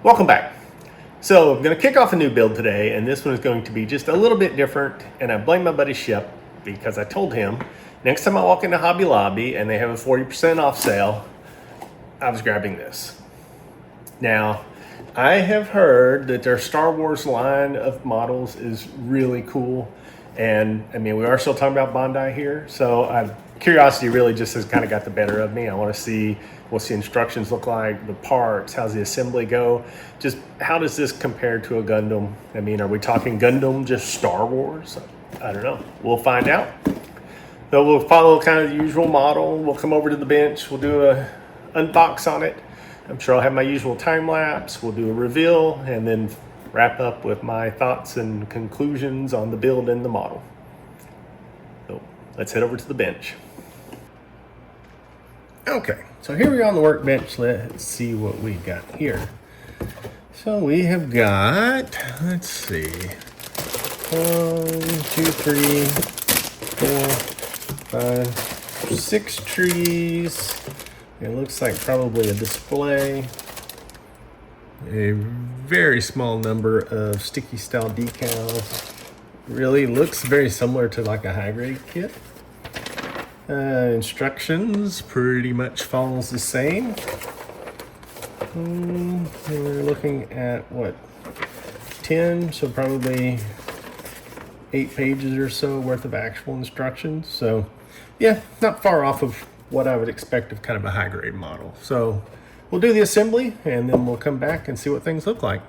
Welcome back. So I'm going to kick off a new build today, and this one is going to be just a little bit different, and I blame my buddy Shep because I told him next time I walk into Hobby Lobby and they have a 40% off sale, I was grabbing this. Now, I have heard that their Star Wars line of models is really cool, and I mean, we are still talking about Bandai here, so curiosity really just has kind of got the better of me. I want to see what's the instructions look like, the parts, how's the assembly go, just how does this compare to a Gundam? I mean, are we talking Gundam just Star Wars? I don't know. We'll find out. So we'll follow kind of the usual model. We'll come over to the bench. We'll do a unbox on it. I'm sure I'll have my usual time lapse. We'll do a reveal and then wrap up with my thoughts and conclusions on the build and the model. So let's head over to the bench. Okay, so here we are on the workbench. Let's see what we got here. So we have got, let's see, 1, 2, 3, 4, 5, 6 trees. It looks like probably a display. A very small number of sticky style decals. Really looks very similar to like a high grade kit. Instructions pretty much follows the same. We're looking at what, 10, so probably 8 pages or so worth of actual instructions. So yeah, not far off of what I would expect of kind of a high grade model. So we'll do the assembly and then we'll come back and see what things look like.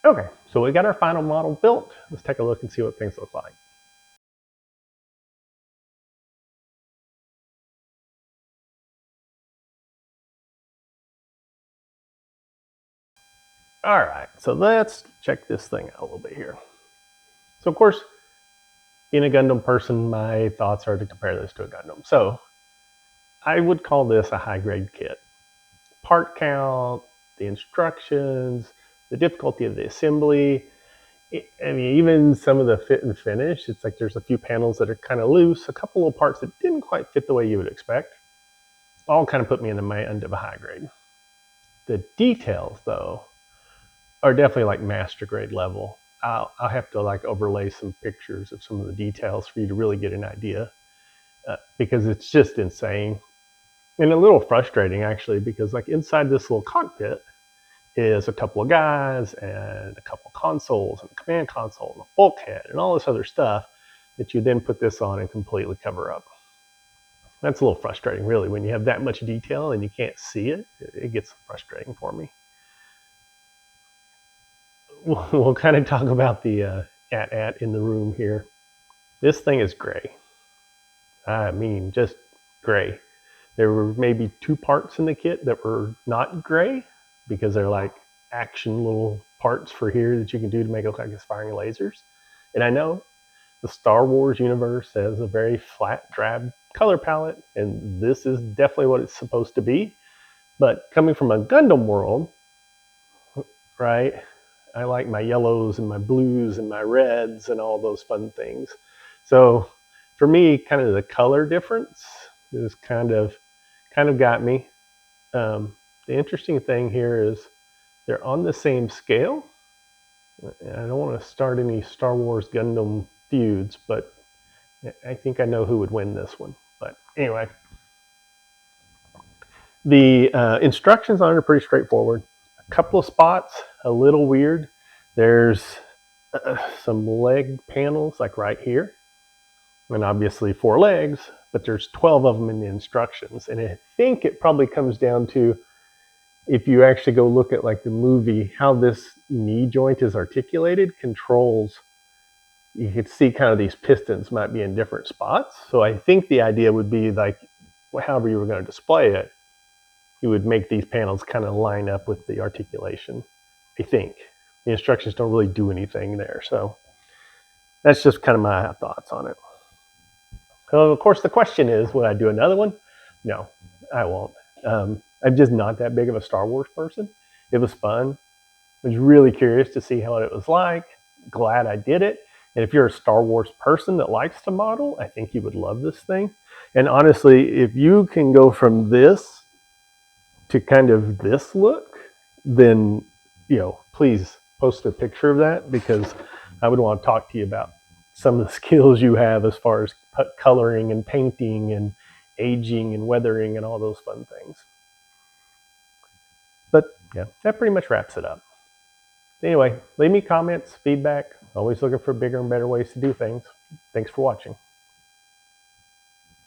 Okay, so we got our final model built. Let's take a look and see what things look like. All right, so let's check this thing out a little bit here. So of course, being a Gundam person, my thoughts are to compare this to a Gundam. So I would call this a high-grade kit. Part count, the instructions, the difficulty of the assembly. I mean, even some of the fit and finish, it's like there's a few panels that are kind of loose, a couple of parts that didn't quite fit the way you would expect. All kind of put me in the end of a high grade. The details, though, are definitely like master grade level. I'll have to like overlay some pictures of some of the details for you to really get an idea, because it's just insane and a little frustrating actually, because like inside this little cockpit is a couple of guys and a couple of consoles and a command console and a bulkhead and all this other stuff that you then put this on and completely cover up. That's a little frustrating really, when you have that much detail and you can't see it. It gets frustrating for me. We'll kind of talk about the AT-AT in the room here. This thing is gray. I mean, just gray. There were maybe 2 parts in the kit that were not gray, because they're like action little parts for here that you can do to make it look like it's firing lasers. And I know the Star Wars universe has a very flat, drab color palette, and this is definitely what it's supposed to be. But coming from a Gundam world, right, I like my yellows and my blues and my reds and all those fun things. So for me, kind of the color difference is kind of got me. The interesting thing here is they're on the same scale. I don't want to start any Star Wars Gundam feuds, but I think I know who would win this one. But anyway, the instructions on it are pretty straightforward. A couple of spots, a little weird. There's some leg panels like right here, and obviously 4 legs, but there's 12 of them in the instructions. And I think it probably comes down to, if you actually go look at like the movie, how this knee joint is articulated controls, you could see kind of these pistons might be in different spots. So I think the idea would be like, however you were going to display it, you would make these panels kind of line up with the articulation. I think the instructions don't really do anything there. So that's just kind of my thoughts on it. So of course the question is, would I do another one? No, I won't. I'm just not that big of a Star Wars person. It was fun. I was really curious to see how it was like. Glad I did it. And if you're a Star Wars person that likes to model, I think you would love this thing. And honestly, if you can go from this to kind of this look, then, you know, please post a picture of that, because I would want to talk to you about some of the skills you have as far as coloring and painting and aging and weathering and all those fun things. But yeah, that pretty much wraps it up. Anyway, leave me comments, feedback. Always looking for bigger and better ways to do things. Thanks for watching.